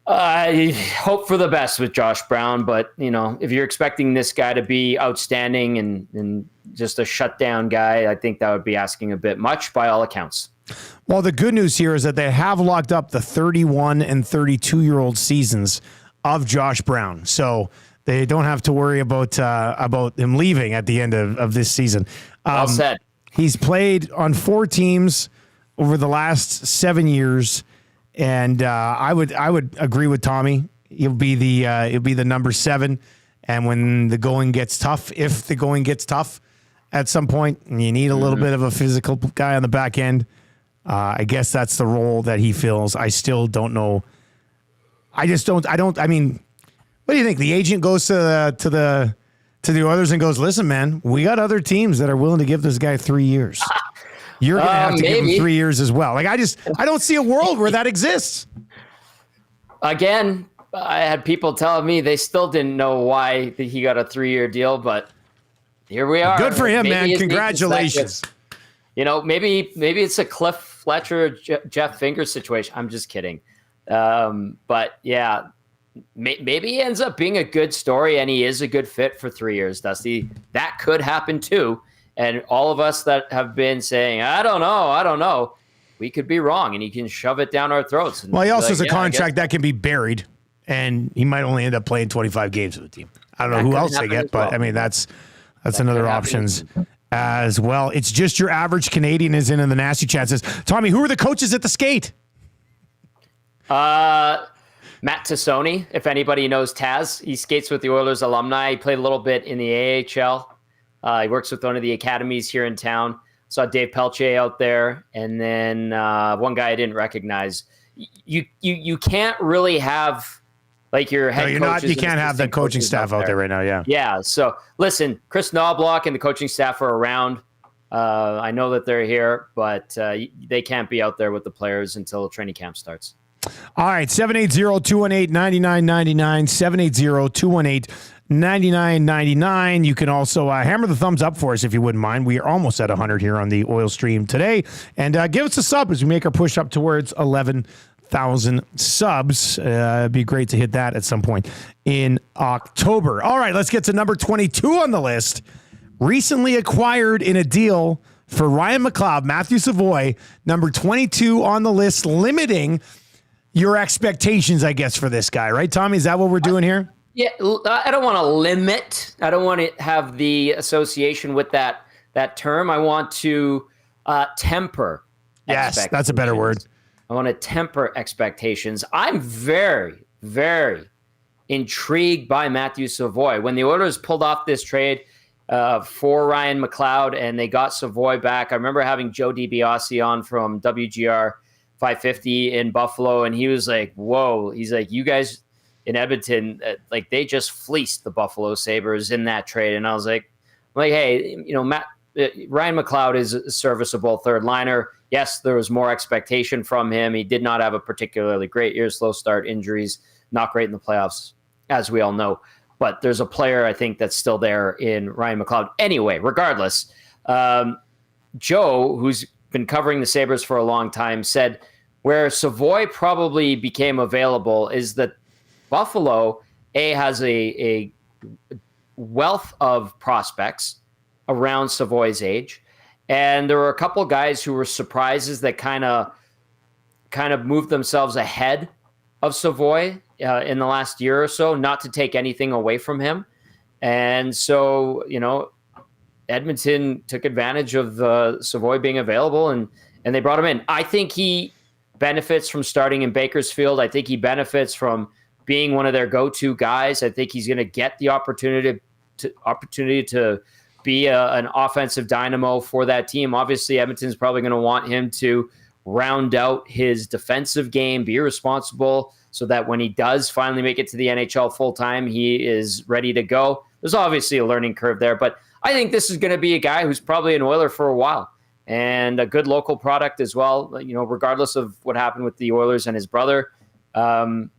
I hope for the best with Josh Brown. But, if you're expecting this guy to be outstanding and just a shutdown guy, I think that would be asking a bit much by all accounts. Well, the good news here is that they have locked up the 31 and 32-year-old seasons of Josh Brown. So they don't have to worry about him leaving at the end of this season. Well said. He's played on 4 teams over the last 7 years, and I would agree with Tommy. He'll be the number 7, and when the going gets tough, if the going gets tough at some point, and you need a little bit of a physical guy on the back end, I guess that's the role that he fills. I still don't know. I mean, what do you think? The agent goes to the Oilers and goes, listen, man, we got other teams that are willing to give this guy 3 years. You're going to have to give him 3 years as well. Like, I don't see a world where that exists. Again, I had people telling me they still didn't know why he got a 3-year deal, but here we are. Good for him, man. Congratulations. Maybe it's a Cliff Fletcher, Jeff Fingers situation. I'm just kidding. But yeah, maybe he ends up being a good story and he is a good fit for 3 years, Dusty. That could happen too. And all of us that have been saying, I don't know, we could be wrong, and he can shove it down our throats. And he also has a contract that can be buried, and he might only end up playing 25 games with the team. I don't know who else they get, but I mean, that's another options as well. It's just your average Canadian is in the nasty chances. Tommy, who are the coaches at the skate? Matt Tassoni, if anybody knows Taz, he skates with the Oilers alumni. He played a little bit in the AHL. He works with one of the academies here in town. Saw Dave Pelche out there, and then one guy I didn't recognize. You can't really have like your head coaches. You can't have the coaching staff out there right now. Yeah. Yeah. So listen, Chris Knobloch and the coaching staff are around. I know that they're here, but they can't be out there with the players until training camp starts. All right, 780-218-9999, 780-218-9999. You can also hammer the thumbs up for us if you wouldn't mind. We are almost at 100 here on the Oil Stream today. And give us a sub as we make our push up towards 11,000. 1,000 subs. It'd be great to hit that at some point in October. All right, let's get to number 22 on the list. Recently acquired in a deal for Ryan McLeod, Matthew Savoy, number 22 on the list, limiting your expectations, I guess, for this guy, right, Tommy? Is that what we're doing here? Yeah, I don't want to limit. I don't want to have the association with that term. I want to temper. Yes, that's a better word. I want to temper expectations. I'm very, very intrigued by Matthew Savoy. When the Oilers pulled off this trade for Ryan McLeod and they got Savoy back, I remember having Joe DiBiase on from WGR 550 in Buffalo, and he was like, whoa. He's like, you guys in Edmonton, like they just fleeced the Buffalo Sabres in that trade. And I was like, hey, Ryan McLeod is a serviceable third liner. Yes, there was more expectation from him. He did not have a particularly great year, slow start, injuries, not great in the playoffs, as we all know. But there's a player, I think, that's still there in Ryan McLeod. Anyway, regardless, Joe, who's been covering the Sabres for a long time, said where Savoy probably became available is that Buffalo, has a wealth of prospects around Savoy's age. And there were a couple of guys who were surprises that kind of moved themselves ahead of Savoy in the last year or so, not to take anything away from him. And so, Edmonton took advantage of Savoy being available and they brought him in. I think he benefits from starting in Bakersfield. I think he benefits from being one of their go-to guys. I think he's going to get the opportunity to be an offensive dynamo for that team. Obviously, Edmonton's probably going to want him to round out his defensive game, be responsible, so that when he does finally make it to the NHL full-time, he is ready to go. There's obviously a learning curve there, but I think this is going to be a guy who's probably an Oiler for a while and a good local product as well, regardless of what happened with the Oilers and his brother. I'm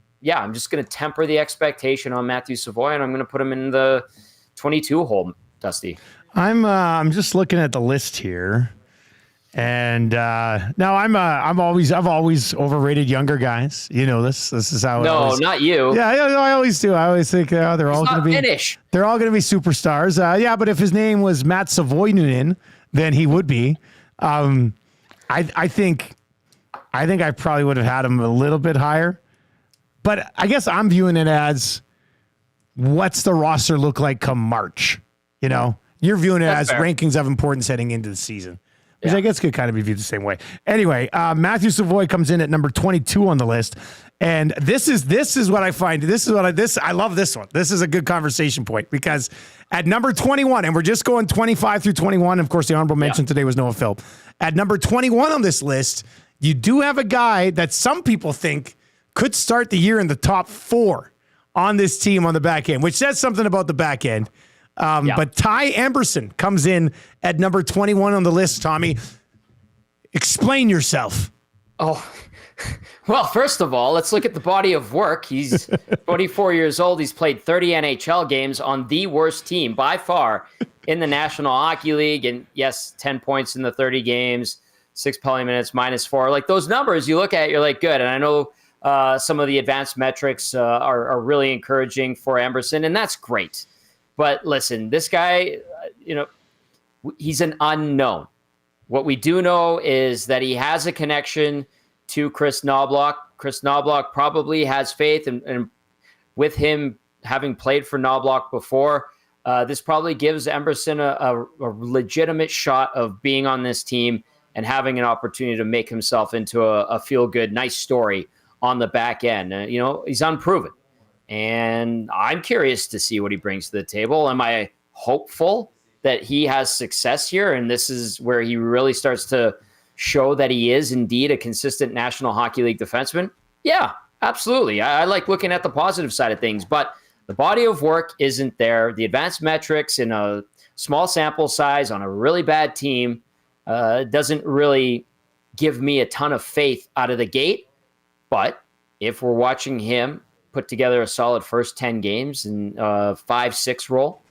just going to temper the expectation on Matthew Savoy, and I'm going to put him in the 22 hole, Dusty. I'm just looking at the list here, and now I've always overrated younger guys. You know this. This is how. No, not you. Yeah, I always do. I always think they're all going to be finish. They're all going to be superstars. But if his name was Matt Savoynunin, then he would be. I think I probably would have had him a little bit higher, but I guess I'm viewing it as what's the roster look like come March. You're viewing it as fair. Rankings of importance heading into the season, which I guess could kind of be viewed the same way. Anyway, Matthew Savoy comes in at number 22 on the list. And this is what I find. I love this one. This is a good conversation point because at number 21, and we're just going 25 through 21. Of course, the honorable mention today was Noah Philp. At number 21 on this list, you do have a guy that some people think could start the year in the top 4 on this team on the back end, which says something about the back end. But Ty Emberson comes in at number 21 on the list, Tommy. Explain yourself. Oh, well, first of all, let's look at the body of work. He's 24 years old. He's played 30 NHL games on the worst team by far in the National Hockey League. And yes, 10 points in the 30 games, 6 penalty minutes, -4. Like those numbers, you look at it, you're like, good. And I know some of the advanced metrics are really encouraging for Emberson, and that's great. But listen, this guy, he's an unknown. What we do know is that he has a connection to Chris Knobloch. Chris Knobloch probably has faith, and with him having played for Knobloch before, this probably gives Emberson a legitimate shot of being on this team and having an opportunity to make himself into a feel-good, nice story on the back end. He's unproven. And I'm curious to see what he brings to the table. Am I hopeful that he has success here? And this is where he really starts to show that he is indeed a consistent National Hockey League defenseman? Yeah, absolutely. I like looking at the positive side of things, but the body of work isn't there. The advanced metrics in a small sample size on a really bad team doesn't really give me a ton of faith out of the gate. But if we're watching him put together a solid first 10 games in 5-6 role,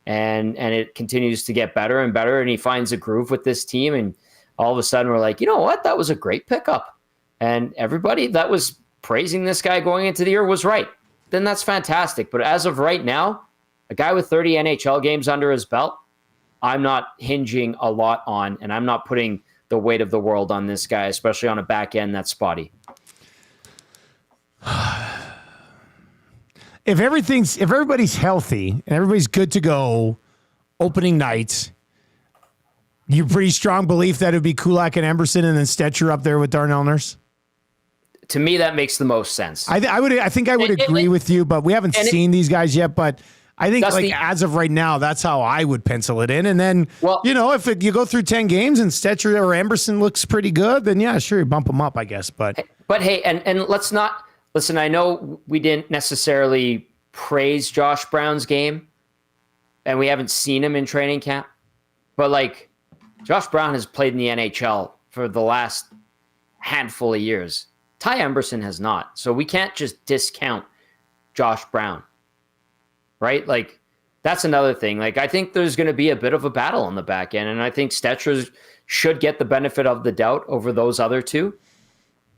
and it continues to get better and better, and he finds a groove with this team, and all of a sudden we're like, you know what? That was a great pickup. And everybody that was praising this guy going into the year was right. Then that's fantastic. But as of right now, a guy with 30 NHL games under his belt, I'm not hinging a lot on, and I'm not putting the weight of the world on this guy, especially on a back end that's spotty. If everybody's healthy and everybody's good to go opening night, you pretty strong belief that it would be Kulak and Emberson and then Stetcher up there with Darnell Nurse? To me, that makes the most sense. I think I would agree with you, but we haven't seen these guys yet. But I think as of right now, that's how I would pencil it in. And then, if you go through 10 games and Stetcher or Emberson looks pretty good, then yeah, sure, you bump them up, I guess. But hey, and let's not listen. I know we didn't necessarily praise Josh Brown's game, and we haven't seen him in training camp. But Josh Brown has played in the NHL for the last handful of years. Ty Emberson has not. So we can't just discount Josh Brown, right? That's another thing. I think there's going to be a bit of a battle on the back end, and I think Stetcher should get the benefit of the doubt over those other two.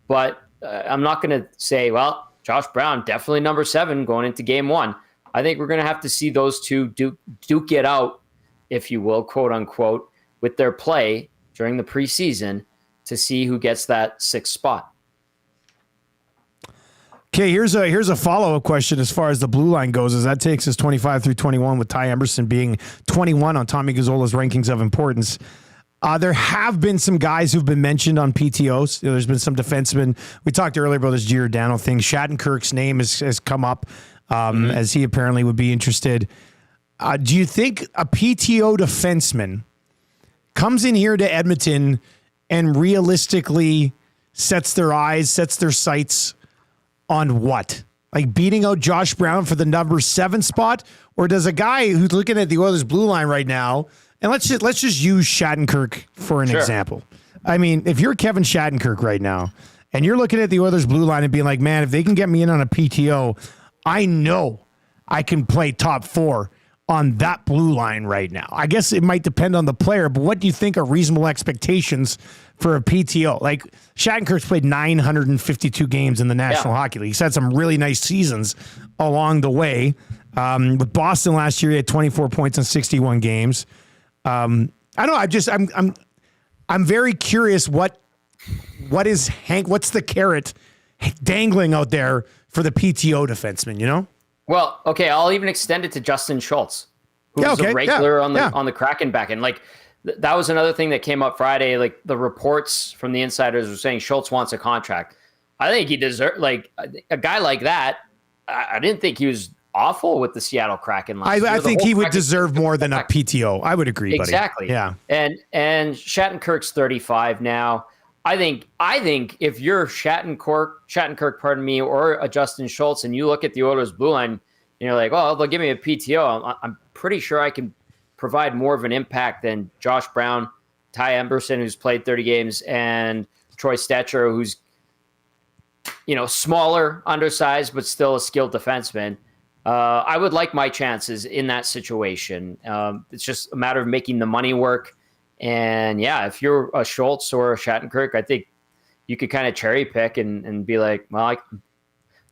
But I'm not going to say, well, Josh Brown, definitely number 7 going into game 1. I think we're going to have to see those two duke it out, if you will, quote unquote, with their play during the preseason to see who gets that 6th spot. Okay, here's a follow-up question as far as the blue line goes, as that takes us 25 through 21, with Ty Emberson being 21 on Tommy Gazzola's rankings of importance. There have been some guys who've been mentioned on PTOs. There's been some defensemen. We talked earlier about this Giordano thing. Shattenkirk's name has come up as he apparently would be interested. Do you think a PTO defenseman comes in here to Edmonton and realistically sets their sights on what? Beating out Josh Brown for the number 7 spot? Or does a guy who's looking at the Oilers blue line right now, and let's just use Shattenkirk for an example. I mean, if you're Kevin Shattenkirk right now and you're looking at the Oilers blue line and being like, man, if they can get me in on a PTO, I know I can play top 4 on that blue line right now. I guess it might depend on the player, but what do you think are reasonable expectations for a PTO? Shattenkirk's played 952 games in the National Hockey League. He's had some really nice seasons along the way. With Boston last year, he had 24 points in 61 games. I don't know. I'm very curious what's the carrot dangling out there for the PTO defenseman, you know? Well, okay, I'll even extend it to Justin Schultz, who's a regular on the Kraken back end. That was another thing that came up Friday. The reports from the insiders were saying Schultz wants a contract. I think he deserves, a guy like that. I didn't think he was awful with the Seattle Kraken last year. I think he would deserve more than a PTO. I would agree, buddy. Exactly. Yeah. And Shattenkirk's 35 now. I think if you're Shattenkirk, pardon me, or a Justin Schultz, and you look at the Oilers blue line, and you're like, oh, they'll give me a PTO. I'm pretty sure I can provide more of an impact than Josh Brown, Ty Emberson, who's played 30 games, and Troy Stetcher, who's smaller, undersized, but still a skilled defenseman. I would like my chances in that situation. It's just a matter of making the money work. And if you're a Schultz or a Shattenkirk, I think you could kind of cherry pick and be like, well,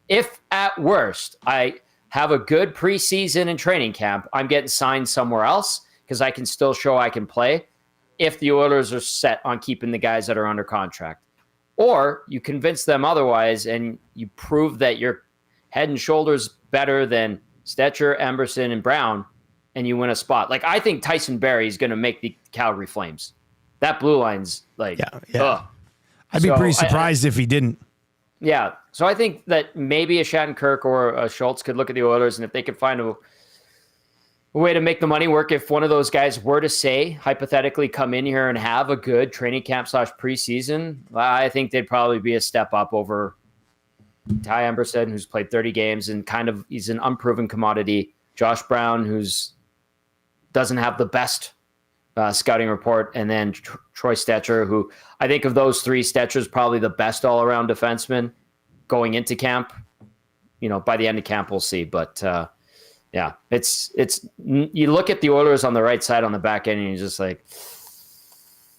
if at worst I have a good preseason and training camp, I'm getting signed somewhere else because I can still show I can play if the Oilers are set on keeping the guys that are under contract. Or you convince them otherwise and you prove that you're head and shoulders better than Stetcher, Emberson, and Brown, and you win a spot. I think Tyson Barrie is going to make the Calgary Flames. That blue line's ugh. I'd be pretty surprised if he didn't. Yeah. So I think that maybe a Shattenkirk or a Schultz could look at the Oilers, and if they could find a way to make the money work, if one of those guys were to say, hypothetically, come in here and have a good training camp / preseason, I think they'd probably be a step up over Ty Emberson, who's played 30 games and he's an unproven commodity. Josh Brown, who's doesn't have the best scouting report, and then Troy Stetcher, who I think of those three, Stetcher's probably the best all-around defenseman going into camp. By the end of camp, we'll see. But it's you look at the Oilers on the right side on the back end, and you're just like,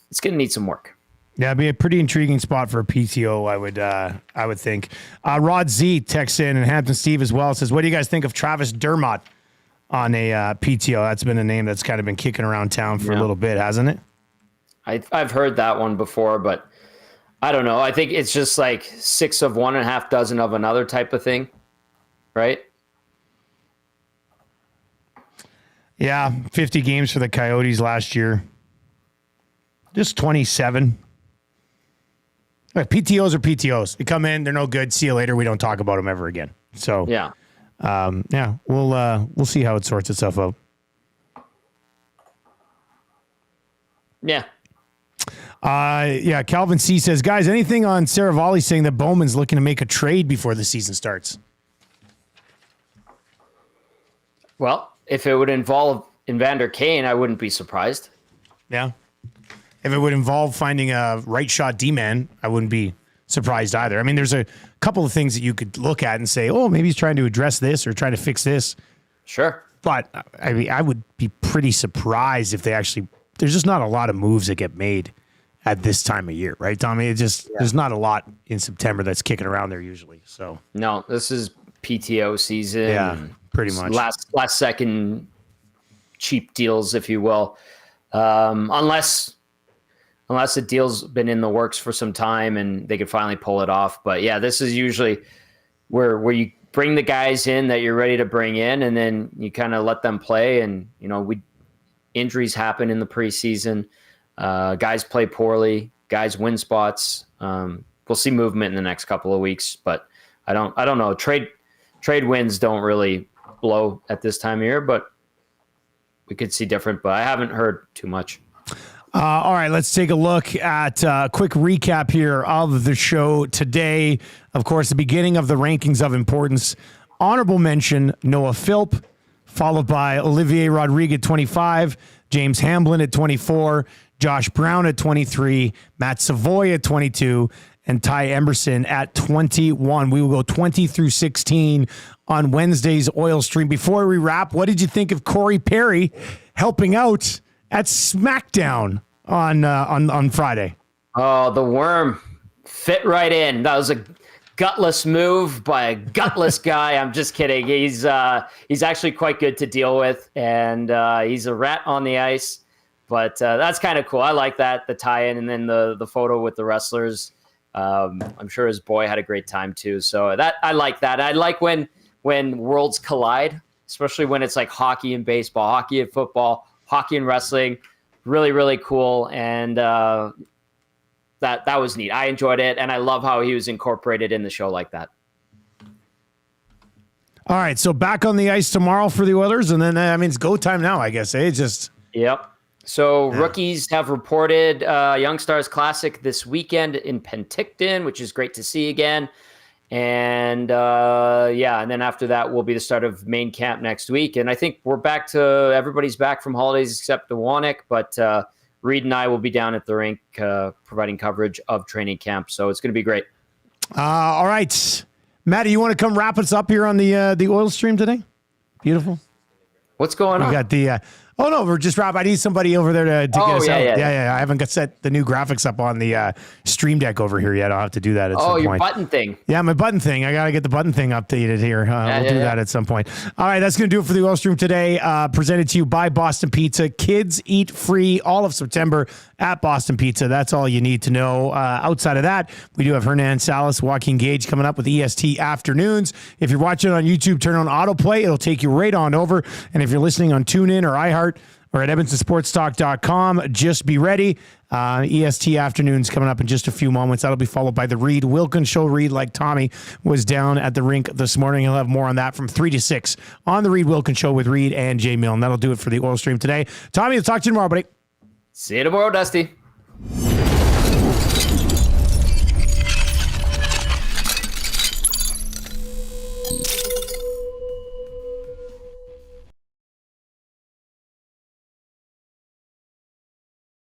it's going to need some work. Yeah, it'd be a pretty intriguing spot for a PTO, I would think. Rod Z texts in, and Hampton Steve as well, says, what do you guys think of Travis Dermott on a PTO? That's been a name that's kind of been kicking around town for a little bit, hasn't it? I've heard that one before, but I don't know. I think it's just like 6 of one and a half dozen of another type of thing, right? Yeah, 50 games for the Coyotes last year. Just 27. Like, PTOs are PTOs. They come in, they're no good. See you later. We don't talk about them ever again. So yeah, we'll see how it sorts itself out. Yeah. Calvin C says, guys, anything on Saravalli saying that Bowman's looking to make a trade before the season starts? Well, if it would involve Evander Kane, I wouldn't be surprised. Yeah. If it would involve finding a right shot D-man, I wouldn't be surprised either. I mean, there's a couple of things that you could look at and say, oh, maybe he's trying to address this or trying to fix this. Sure. But I mean, I would be pretty surprised if there's just not a lot of moves that get made at this time of year, right, Tommy? There's not a lot in September that's kicking around there usually. So no, this is PTO season. Yeah, pretty much. Last second cheap deals, if you will. Unless the deal's been in the works for some time and they could finally pull it off. But yeah, this is usually where you bring the guys in that you're ready to bring in, and then you kind of let them play. And, injuries happen in the preseason. Guys play poorly. Guys win spots. We'll see movement in the next couple of weeks, but I don't know. Trade wins don't really blow at this time of year, but we could see different, but I haven't heard too much. All right, let's take a look at a quick recap here of the show today. Of course, the beginning of the rankings of importance. Honorable mention, Noah Philp, followed by Olivier Rodrig at 25, James Hamblin at 24, Josh Brown at 23, Matt Savoy at 22, and Ty Emberson at 21. We will go 20 through 16 on Wednesday's Oil Stream. Before we wrap, what did you think of Corey Perry helping out at SmackDown on Friday? Oh, the worm fit right in. That was a gutless move by a gutless guy. I'm just kidding. He's actually quite good to deal with, and he's a rat on the ice. But that's kind of cool. I like that, the tie-in, and then the photo with the wrestlers. I'm sure his boy had a great time too. So I like that. I like when worlds collide, especially when it's like hockey and baseball, hockey and football, hockey and wrestling. Really, really cool. And that was neat. I enjoyed it. And I love how he was incorporated in the show like that. All right. So back on the ice tomorrow for the Oilers. And then, it's go time now, I guess. Yep. So rookies have reported Young Stars Classic this weekend in Penticton, which is great to see again. And and then after that will be the start of main camp next week. And I think everybody's back from holidays except Iwanek, but Reed and I will be down at the rink providing coverage of training camp. So it's going to be great. All right. Matty, you want to come wrap us up here on the Oil Stream today? Beautiful. What's going on? We got the... Oh, no, we're just wrapping. I need somebody over there to get us out. Yeah. I haven't got set the new graphics up on the Stream Deck over here yet. I'll have to do that at some point. Oh, your button thing. Yeah, my button thing. I got to get the button thing updated here. We'll do that at some point. All right, that's going to do it for the Oil Stream today. Presented to you by Boston Pizza. Kids eat free all of September at Boston Pizza. That's all you need to know. Outside of that, we do have Hernan Salas, Joaquin Gage coming up with EST Afternoons. If you're watching on YouTube, turn on autoplay. It'll take you right on over. And if you're listening on TuneIn or iHeart, or at EdmontonSportsTalk.com, just be ready. EST Afternoons coming up in just a few moments. That'll be followed by the Reed Wilkins Show. Reed, like Tommy, was down at the rink this morning. He'll have more on that from 3 to 6 on the Reed Wilkins Show with Reed and Jay Milne. That'll do it for the Oil Stream today. Tommy, I'll talk to you tomorrow, buddy. See you tomorrow, Dusty.